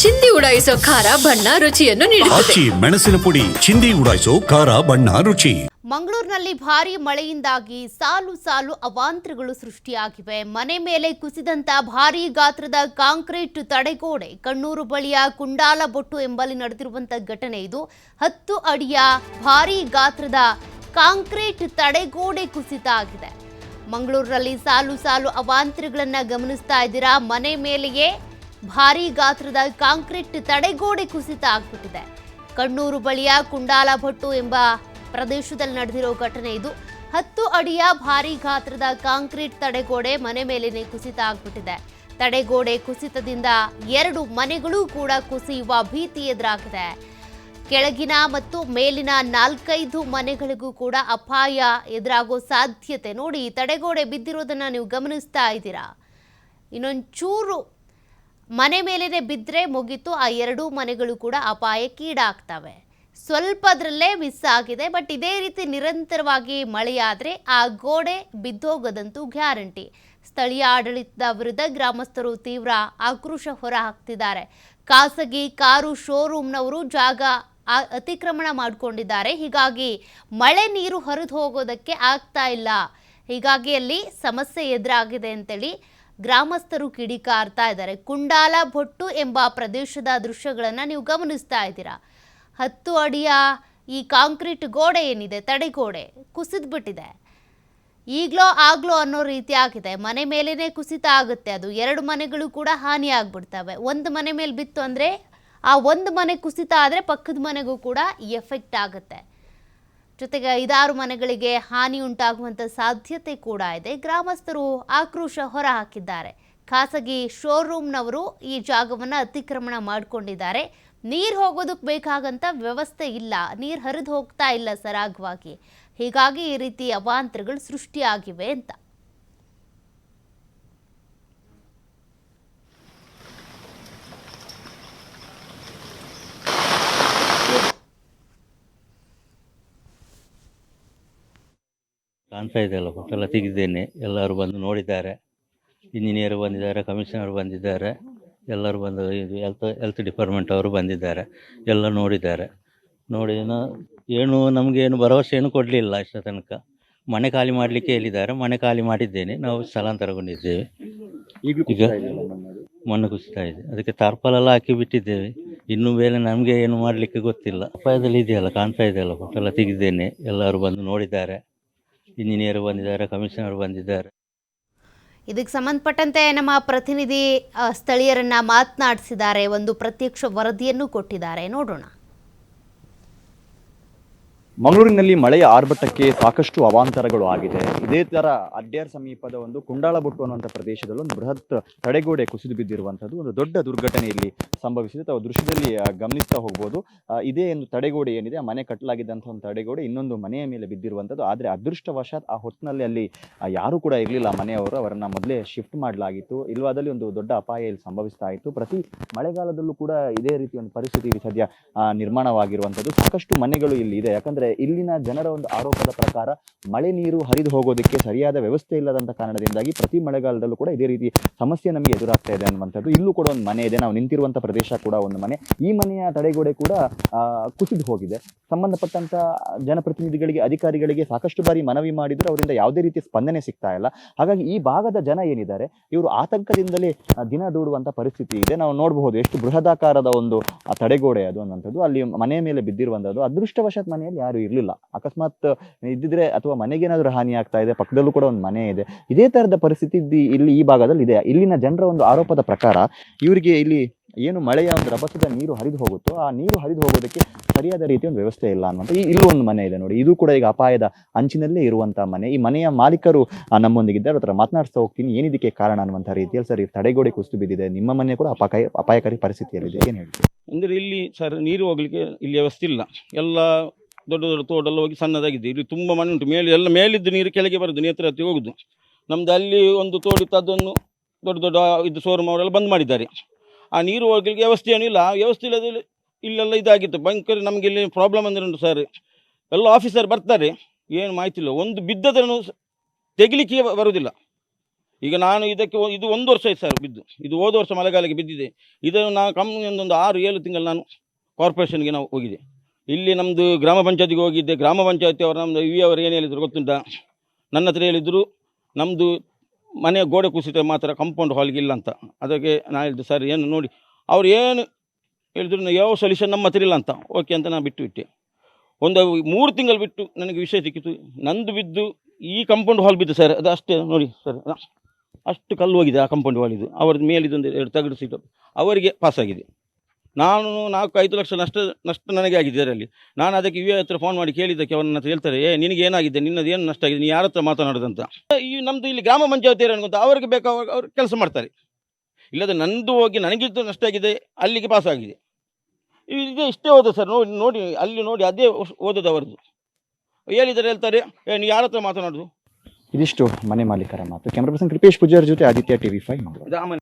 ಚಿಂದಿ ಉಡಾಯಿಸೋ ಖಾರ ಬಣ್ಣ ರುಚಿಯನ್ನು ನೀಡುತ್ತದೆ. ಮೆಣಸಿನ ಪುಡಿ ಚಿಂದಿ ಉಡಾಯಿಸೋ ಖಾರ ಬಣ್ಣ ರುಚಿ. ಮಂಗಳೂರಿನಲ್ಲಿ ಭಾರೀ ಮಳೆಯಿಂದಾಗಿ ಸಾಲು ಸಾಲು ಅವಾಂತರಗಳು ಸೃಷ್ಟಿಯಾಗಿವೆ. ಮನೆ ಮೇಲೆ ಕುಸಿದಂತ ಭಾರೀ ಗಾತ್ರದ ಕಾಂಕ್ರೀಟ್ ತಡೆಗೋಡೆ ಕಣ್ಣೂರು ಬಳಿಯ ಕುಂಡಾಲಬೊಟ್ಟು ಎಂಬಲ್ಲಿ ನಡೆದಿರುವಂತಹ ಘಟನೆ ಇದು. 10 ಅಡಿಯ ಭಾರೀ ಗಾತ್ರದ ಕಾಂಕ್ರೀಟ್ ತಡೆಗೋಡೆ ಕುಸಿತ ಆಗಿದೆ. ಮಂಗಳೂರಿನಲ್ಲಿ ಸಾಲು ಸಾಲು ಅವಾಂತರಗಳನ್ನ ಗಮನಿಸ್ತಾ ಇದ್ದೀರಾ. ಮನೆ ಮೇಲೆಯೇ ಭಾರೀ ಗಾತ್ರದ ಕಾಂಕ್ರೀಟ್ ತಡೆಗೋಡೆ ಕುಸಿತ ಆಗ್ಬಿಟ್ಟಿದೆ. ಕಣ್ಣೂರು ಬಳಿಯ ಕುಂಡಾಲಬೊಟ್ಟು ಎಂಬ ಪ್ರದೇಶದಲ್ಲಿ ನಡೆದಿರೋ ಘಟನೆ ಇದು. 10 ಅಡಿಯ ಭಾರೀ ಗಾತ್ರದ ಕಾಂಕ್ರೀಟ್ ತಡೆಗೋಡೆ ಮನೆ ಮೇಲೇನೆ ಕುಸಿತ ಆಗ್ಬಿಟ್ಟಿದೆ. ತಡೆಗೋಡೆ ಕುಸಿತದಿಂದ 2 ಮನೆಗಳು ಕೂಡ ಕುಸಿಯುವ ಭೀತಿ ಎದುರಾಗಿದೆ. ಕೆಳಗಿನ ಮತ್ತು ಮೇಲಿನ 4-5 ಮನೆಗಳಿಗೂ ಕೂಡ ಅಪಾಯ ಎದುರಾಗೋ ಸಾಧ್ಯತೆ. ನೋಡಿ, ತಡೆಗೋಡೆ ಬಿದ್ದಿರೋದನ್ನ ನೀವು ಗಮನಿಸ್ತಾ ಇದ್ದೀರಾ. ಇನ್ನೊಂಚೂರು ಮನೆ ಮೇಲೇನೆ ಬಿದ್ದರೆ ಮುಗಿತು, ಆ 2 ಮನೆಗಳು ಕೂಡ ಅಪಾಯಕ್ಕೀಡಾಗ್ತವೆ. ಸ್ವಲ್ಪದ್ರಲ್ಲೇ ಮಿಸ್ ಆಗಿದೆ. ಬಟ್ ಇದೇ ರೀತಿ ನಿರಂತರವಾಗಿ ಮಳೆಯಾದರೆ ಆ ಗೋಡೆ ಬಿದ್ದೋಗದಂತೂ ಗ್ಯಾರಂಟಿ. ಸ್ಥಳೀಯ ಆಡಳಿತದ ವಿರುದ್ಧ ಗ್ರಾಮಸ್ಥರು ತೀವ್ರ ಆಕ್ರೋಶ ಹೊರಹಾಕ್ತಿದ್ದಾರೆ. ಖಾಸಗಿ ಕಾರು ಶೋರೂಮ್ನವರು ಜಾಗ ಅತಿಕ್ರಮಣ ಮಾಡಿಕೊಂಡಿದ್ದಾರೆ. ಹೀಗಾಗಿ ಮಳೆ ನೀರು ಹರಿದು ಹೋಗೋದಕ್ಕೆ ಆಗ್ತಾ ಇಲ್ಲ. ಹೀಗಾಗಿ ಅಲ್ಲಿ ಸಮಸ್ಯೆ ಎದುರಾಗಿದೆ ಅಂತೇಳಿ ಗ್ರಾಮಸ್ಥರು ಕಿಡಿಕಾರ್ತಾ ಇದ್ದಾರೆ. ಕುಂಡಾಲಬೊಟ್ಟು ಎಂಬ ಪ್ರದೇಶದ ದೃಶ್ಯಗಳನ್ನು ನೀವು ಗಮನಿಸ್ತಾ ಇದ್ದೀರಾ. 10 ಅಡಿಯ ಈ ಕಾಂಕ್ರೀಟ್ ಗೋಡೆ ಏನಿದೆ, ತಡೆಗೋಡೆ ಕುಸಿದ್ಬಿಟ್ಟಿದೆ. ಈಗಲೋ ಆಗ್ಲೋ ಅನ್ನೋ ರೀತಿ ಆಗಿದೆ. ಮನೆ ಮೇಲೇನೆ ಕುಸಿತ ಆಗುತ್ತೆ. ಅದು 2 ಮನೆಗಳು ಕೂಡ ಹಾನಿ ಆಗ್ಬಿಡ್ತವೆ. ಒಂದು ಮನೆ ಮೇಲೆ ಬಿತ್ತು ಅಂದರೆ ಆ ಒಂದು ಮನೆ ಕುಸಿತ ಆದರೆ ಪಕ್ಕದ ಮನೆಗೂ ಕೂಡ ಎಫೆಕ್ಟ್ ಆಗುತ್ತೆ. ಜೊತೆಗೆ 5-6 ಮನೆಗಳಿಗೆ ಹಾನಿ ಉಂಟಾಗುವಂಥ ಸಾಧ್ಯತೆ ಕೂಡ ಇದೆ. ಗ್ರಾಮಸ್ಥರು ಆಕ್ರೋಶ ಹೊರಹಾಕಿದ್ದಾರೆ. ಖಾಸಗಿ ಶೋರೂಮ್ನವರು ಈ ಜಾಗವನ್ನು ಅತಿಕ್ರಮಣ ಮಾಡಿಕೊಂಡಿದ್ದಾರೆ. ನೀರು ಹೋಗೋದಕ್ಕೆ ಬೇಕಾಗಂತ ವ್ಯವಸ್ಥೆ ಇಲ್ಲ, ನೀರು ಹರಿದು ಹೋಗ್ತಾ ಇಲ್ಲ ಸರಾಗವಾಗಿ. ಹೀಗಾಗಿ ಈ ರೀತಿ ಅವಾಂತರಗಳು ಸೃಷ್ಟಿಯಾಗಿವೆ ಅಂತ. ಕಾಣ್ತಾ ಇದೆಯಲ್ಲ, ಫೋಟೋ ತೆಗೆದಿದ್ದೇನೆ. ಎಲ್ಲರೂ ಬಂದು ನೋಡಿದ್ದಾರೆ. ಇಂಜಿನಿಯರ್ ಬಂದಿದ್ದಾರೆ, ಕಮಿಷನರ್ ಬಂದಿದ್ದಾರೆ, ಎಲ್ಲರೂ ಬಂದು ಇದು ಹೆಲ್ತ್ ಡಿಪಾರ್ಟ್ಮೆಂಟ್ ಅವರು ಬಂದಿದ್ದಾರೆ. ಎಲ್ಲ ನೋಡಿದ್ದಾರೆ. ನೋಡಿ ಏನು ನಮಗೇನು ಭರವಸೆ ಏನು ಕೊಡಲಿಲ್ಲ ಇಷ್ಟ ತನಕ. ಮನೆ ಖಾಲಿ ಮಾಡಲಿಕ್ಕೆ ಹೇಳಿದ್ದಾರೆ. ಮನೆ ಖಾಲಿ ಮಾಡಿದ್ದೇನೆ. ನಾವು ಸ್ಥಳಾಂತರಗೊಂಡಿದ್ದೇವೆ. ಈಗ ಮಣ್ಣು ಕುಸಿತಾ ಇದೆ. ಅದಕ್ಕೆ ತಾರ್ಪಾಲೆಲ್ಲ ಹಾಕಿ ಬಿಟ್ಟಿದ್ದೇವೆ. ಇನ್ನು ಮೇಲೆ ನಮಗೆ ಏನು ಮಾಡಲಿಕ್ಕೆ ಗೊತ್ತಿಲ್ಲ. ಅಪಾಯದಲ್ಲಿ ಇದೆಯಲ್ಲ, ಕಾಣ್ತಾ ಇದೆಯಲ್ಲ, ಫೋಟೋ ಎಲ್ಲ ತೆಗೆದಿದ್ದೇನೆ. ಎಲ್ಲರೂ ಬಂದು ನೋಡಿದ್ದಾರೆ. ಇಂಜಿನಿಯರ್ ಬಂದಿದ್ದಾರೆ, ಕಮಿಷನರ್ ಬಂದಿದ್ದಾರೆ. ಇದಕ್ಕೆ ಸಂಬಂಧಪಟ್ಟಂತೆ ನಮ್ಮ ಪ್ರತಿನಿಧಿ ಸ್ಥಳೀಯರನ್ನ ಮಾತನಾಡಿಸಿದ್ದಾರೆ. ಒಂದು ಪ್ರತ್ಯಕ್ಷ ವರದಿಯನ್ನು ಕೊಟ್ಟಿದ್ದಾರೆ, ನೋಡೋಣ. ಮಂಗಳೂರಿನಲ್ಲಿ ಮಳೆಯ ಆರ್ಭಟಕ್ಕೆ ಸಾಕಷ್ಟು ಅವಾಂತರಗಳು ಆಗಿದೆ. ಇದೇ ತರ ಅಡ್ಯಾರ್ ಸಮೀಪದ ಒಂದು ಕುಂಡಾಲಬೊಟ್ಟು ಅನ್ನುವಂಥ ಪ್ರದೇಶದಲ್ಲಿ ಒಂದು ಬೃಹತ್ ತಡೆಗೋಡೆ ಕುಸಿದು ಬಿದ್ದಿರುವಂಥದ್ದು ಒಂದು ದೊಡ್ಡ ದುರ್ಘಟನೆ ಇಲ್ಲಿ ಸಂಭವಿಸಿದೆ. ತಾವು ದೃಶ್ಯದಲ್ಲಿ ಗಮನಿಸ್ತಾ ಹೋಗ್ಬೋದು. ಇದೇ ಒಂದು ತಡೆಗೋಡೆ ಏನಿದೆ, ಆ ಮನೆ ಕಟ್ಟಲಾಗಿದ್ದಂಥ ಒಂದು ತಡೆಗೋಡೆ ಇನ್ನೊಂದು ಮನೆಯ ಮೇಲೆ ಬಿದ್ದಿರುವಂಥದ್ದು. ಆದರೆ ಅದೃಷ್ಟವಶಾತ್ ಆ ಹೊತ್ತಿನಲ್ಲಿ ಅಲ್ಲಿ ಯಾರೂ ಕೂಡ ಇರಲಿಲ್ಲ. ಮನೆಯವರು ಅವರನ್ನ ಮೊದಲೇ ಶಿಫ್ಟ್ ಮಾಡಲಾಗಿತ್ತು. ಇಲ್ಲವಾದಲ್ಲಿ ಒಂದು ದೊಡ್ಡ ಅಪಾಯ ಇಲ್ಲಿ ಸಂಭವಿಸ್ತಾ ಇತ್ತು. ಪ್ರತಿ ಮಳೆಗಾಲದಲ್ಲೂ ಕೂಡ ಇದೇ ರೀತಿ ಒಂದು ಪರಿಸ್ಥಿತಿ ಇಲ್ಲಿ ಸದ್ಯ ನಿರ್ಮಾಣವಾಗಿರುವಂಥದ್ದು. ಸಾಕಷ್ಟು ಮನೆಗಳು ಇಲ್ಲಿ ಇದೆ. ಯಾಕಂದ್ರೆ ಇಲ್ಲಿನ ಜನರ ಒಂದು ಆರೋಪದ ಪ್ರಕಾರ ಮಳೆ ನೀರು ಹರಿದು ಹೋಗೋದಕ್ಕೆ ಸರಿಯಾದ ವ್ಯವಸ್ಥೆ ಇಲ್ಲದಂತ ಕಾರಣದಿಂದಾಗಿ ಪ್ರತಿ ಮಳೆಗಾಲದಲ್ಲೂ ಕೂಡ ಇದೇ ರೀತಿ ಸಮಸ್ಯೆ ನಮಗೆ ಎದುರಾಗ್ತಾ ಇದೆ ಅನ್ನುವಂಥದ್ದು. ಇಲ್ಲೂ ಕೂಡ ಒಂದು ಮನೆ ಇದೆ. ನಾವು ನಿಂತಿರುವಂತ ಪ್ರದೇಶ ಕೂಡ ಒಂದು ಮನೆ. ಈ ಮನೆಯ ತಡೆಗೋಡೆ ಕೂಡ ಕುಸಿದು ಹೋಗಿದೆ. ಸಂಬಂಧಪಟ್ಟಂತ ಜನಪ್ರತಿನಿಧಿಗಳಿಗೆ, ಅಧಿಕಾರಿಗಳಿಗೆ ಸಾಕಷ್ಟು ಬಾರಿ ಮನವಿ ಮಾಡಿದ್ರು. ಅವರಿಂದ ಯಾವುದೇ ರೀತಿಯ ಸ್ಪಂದನೆ ಸಿಗ್ತಾ ಇಲ್ಲ. ಹಾಗಾಗಿ ಈ ಭಾಗದ ಜನ ಏನಿದ್ದಾರೆ, ಇವರು ಆತಂಕದಿಂದಲೇ ದಿನ ದೂಡುವಂತ ಪರಿಸ್ಥಿತಿ ಇದೆ. ನಾವು ನೋಡಬಹುದು ಎಷ್ಟು ಬೃಹದಾಕಾರದ ಒಂದು ತಡೆಗೋಡೆ ಅದು ಅನ್ನುವಂಥದ್ದು. ಅಲ್ಲಿ ಮನೆಯ ಮೇಲೆ ಬಿದ್ದಿರುವಂಥದ್ದು. ಅದೃಷ್ಟವಶಾತ್ ಮನೆಯಲ್ಲಿ ಯಾರು ಇರಲಿಲ್ಲ. ಅಕಸ್ಮಾತ್ ಇದ್ದಿದ್ರೆ ಅಥವಾ ಮನೆಗೇನಾದ್ರೂ ಹಾನಿ ಆಗ್ತಾ ಇದೆ, ಪಕ್ಕದಲ್ಲೂ ಕೂಡ ಒಂದು ಮನೆ ಇದೆ. ಇದೇ ತರದ ಪರಿಸ್ಥಿತಿ ಇಲ್ಲಿ ಈ ಭಾಗದಲ್ಲಿ ಇದೆ. ಇಲ್ಲಿನ ಜನರ ಒಂದು ಆರೋಪದ ಪ್ರಕಾರ ಇವರಿಗೆ ಇಲ್ಲಿ ಏನು ಮಳೆಯ ಒಂದು ರಭಸದ ನೀರು ಹರಿದು ಹೋಗುತ್ತೋ, ಆ ನೀರು ಹರಿದು ಹೋಗೋದಕ್ಕೆ ಸರಿಯಾದ ರೀತಿಯ ಒಂದು ವ್ಯವಸ್ಥೆ ಇಲ್ಲ ಅನ್ನುವಂಥ. ಇಲ್ಲೂ ಒಂದು ಮನೆ ಇದೆ ನೋಡಿ. ಇದು ಕೂಡ ಈಗ ಅಪಾಯದ ಅಂಚಿನಲ್ಲೇ ಇರುವಂತಹ ಮನೆ. ಈ ಮನೆಯ ಮಾಲೀಕರು ನಮ್ಮೊಂದಿಗಿದ್ದಾರೆ. ಅವ್ರ ಹತ್ರ ಮಾತನಾಡಿಸ್ತಾ ಹೋಗ್ತೀನಿ, ಏನಿದಕ್ಕೆ ಕಾರಣ ಅನ್ನುವಂಥ ರೀತಿಯಲ್ಲಿ. ಸರ್, ಈ ತಡೆಗೋಡೆ ಕುಸಿದು ಬಿದ್ದಿದೆ, ನಿಮ್ಮ ಮನೆ ಕೂಡ ಅಪಾಯಕಾರಿ ಪರಿಸ್ಥಿತಿಯಲ್ಲಿದೆ, ಏನು ಹೇಳ್ತೀವಿ? ಅಂದರೆ ಇಲ್ಲಿ ಸರ್ ನೀರು ಹೋಗ್ಲಿಕ್ಕೆ ಇಲ್ಲಿ ವ್ಯವಸ್ಥೆ ಇಲ್ಲ. ಎಲ್ಲ ದೊಡ್ಡ ದೊಡ್ಡ ತೋಡೆಲ್ಲ ಹೋಗಿ ಸಣ್ಣದಾಗಿದೆ. ಇಲ್ಲಿ ತುಂಬ ಮನೆ ಉಂಟು. ಮೇಲೆ ಎಲ್ಲ ಮೇಲಿದ್ದು ನೀರು ಕೆಳಗೆ ಬರೋದು, ನೇತ್ರ ಹತ್ತಿ ಹೋಗುದು. ನಮ್ದು ಅಲ್ಲಿ ಒಂದು ತೋಡಿತ್ತು, ಅದನ್ನು ದೊಡ್ಡ ದೊಡ್ಡ ಇದು ಶೋರೂಮ್ ಅವರೆಲ್ಲ ಬಂದ್ ಮಾಡಿದ್ದಾರೆ. ಆ ನೀರು ಹೋಗ್ಲಿಕ್ಕೆ ವ್ಯವಸ್ಥೆ ಏನಿಲ್ಲ. ಆ ವ್ಯವಸ್ಥೆ ಇಲ್ಲದೆ ಇಲ್ಲೆಲ್ಲ ಇದಾಗಿತ್ತು ಭಯಂಕರ. ನಮಗೆ ಇಲ್ಲಿ ಪ್ರಾಬ್ಲಮ್ ಅಂದರೆ ಉಂಟು ಸರ್. ಎಲ್ಲ ಆಫೀಸರ್ ಬರ್ತಾರೆ, ಏನು ಮಾಹಿತಿ ಇಲ್ಲ. ಒಂದು ಬಿದ್ದದನ್ನು ತೆಗಿಲಿಕ್ಕೆ ಬರುವುದಿಲ್ಲ. ಈಗ ನಾನು ಇದಕ್ಕೆ ಇದು 1 ವರ್ಷ ಆಯ್ತು ಸರ್ ಬಿದ್ದು. ಇದು ಹೋದ ವರ್ಷ ಮಳೆಗಾಲಕ್ಕೆ ಬಿದ್ದಿದೆ. ಇದನ್ನು ನಾನು ಕಮ್ಮಿ ಒಂದು 6-7 ತಿಂಗಳು ನಾನು ಕಾರ್ಪೊರೇಷನ್ಗೆ ನಾವು ಹೋಗಿದೆ. ಇಲ್ಲಿ ನಮ್ಮದು ಗ್ರಾಮ ಪಂಚಾಯತಿಗೆ ಹೋಗಿದ್ದೆ. ಗ್ರಾಮ ಪಂಚಾಯತಿ ಅವರು ನಮ್ಮದು ಅವರು ಏನು ಹೇಳಿದ್ರು ಗೊತ್ತುಂಟಾ? ನನ್ನ ಹತ್ರ ಹೇಳಿದರು ನಮ್ಮದು ಮನೆ ಗೋಡೆ ಕುಸಿತ ಮಾತ್ರ ಕಾಂಪೌಂಡ್ ಹಾಲ್ಗೆ ಇಲ್ಲ ಅಂತ. ಅದಕ್ಕೆ ನಾನು ಹೇಳಿದೆ ಸರ್ ಏನು ನೋಡಿ ಅವ್ರು ಏನು ಹೇಳಿದ್ರು ಯಾವ ಸೊಲ್ಯೂಷನ್ ನಮ್ಮ ಹತ್ರ ಇಲ್ಲ ಅಂತ. ಓಕೆ ಅಂತ ನಾನು ಬಿಟ್ಟೆ. ಒಂದು 3 ತಿಂಗಳು ಬಿಟ್ಟು ನನಗೆ ವಿಷಯ ಸಿಕ್ಕಿತು. ನಂದು ಬಿದ್ದು ಈ ಕಾಂಪೌಂಡ್ ಹಾಲ್ ಬಿದ್ದು ಸರ್, ಅದು ಅಷ್ಟೇ ನೋಡಿ ಸರ್, ಅಷ್ಟು ಕಲ್ಲು ಹೋಗಿದೆ ಆ ಕಾಂಪೌಂಡ್ ಹಾಲಿದು. ಅವ್ರದ್ದು ಮೇಲಿದೊಂದು 2 ತಗಡು ಸೀಟು ಅವರಿಗೆ ಪಾಸಾಗಿದೆ. ನಾನು 4-5 ಲಕ್ಷ ನಷ್ಟ ನನಗೆ ಆಗಿದೆ ಅದರಲ್ಲಿ. ನಾನು ಅದಕ್ಕೆ ಹತ್ರ ಫೋನ್ ಮಾಡಿ ಕೇಳಿದ್ದಕ್ಕೆ ಅವ್ರ ಹತ್ರ ಹೇಳ್ತಾರೆ, ನಿನಗೆ ಏನಾಗಿದೆ, ನಿನ್ನದು ಏನು ನಷ್ಟ ಆಗಿದೆ, ನೀ ಯಾರ ಹತ್ರ ಮಾತನಾಡೋದಂತ. ಈ ನಮ್ಮದು ಇಲ್ಲಿ ಗ್ರಾಮ ಪಂಚಾಯತಿ ಅನ್ಕೊಂತ ಅವ್ರಿಗೆ ಬೇಕಾವಾಗ ಅವ್ರು ಕೆಲಸ ಮಾಡ್ತಾರೆ. ಇಲ್ಲದೆ ನಂದು ಹೋಗಿ ನನಗಿದ್ದು ನಷ್ಟ ಆಗಿದೆ, ಅಲ್ಲಿಗೆ ಪಾಸಾಗಿದೆ. ಇದೇ ಇಷ್ಟೇ ಹೋದ ಸರ್. ನೋಡಿ ಅಲ್ಲಿ ನೋಡಿ ಅದೇ ಓದೋದು ಅವರದ್ದು. ಹೇಳ್ತಾರೆ ನೀವು ಯಾರ ಹತ್ರ ಮಾತನಾಡೋದು. ಇದಿಷ್ಟು ಮನೆ ಮಾಲೀಕರ ಮಾತು. ಕ್ಯಾಮರಾ ಪರ್ಸನ್ ಕೃಪೇಶ್ ಪೂಜಾರ್ ಜೊತೆ ಆದಿತ್ಯ TV5 ಮಂಗಳೂರು.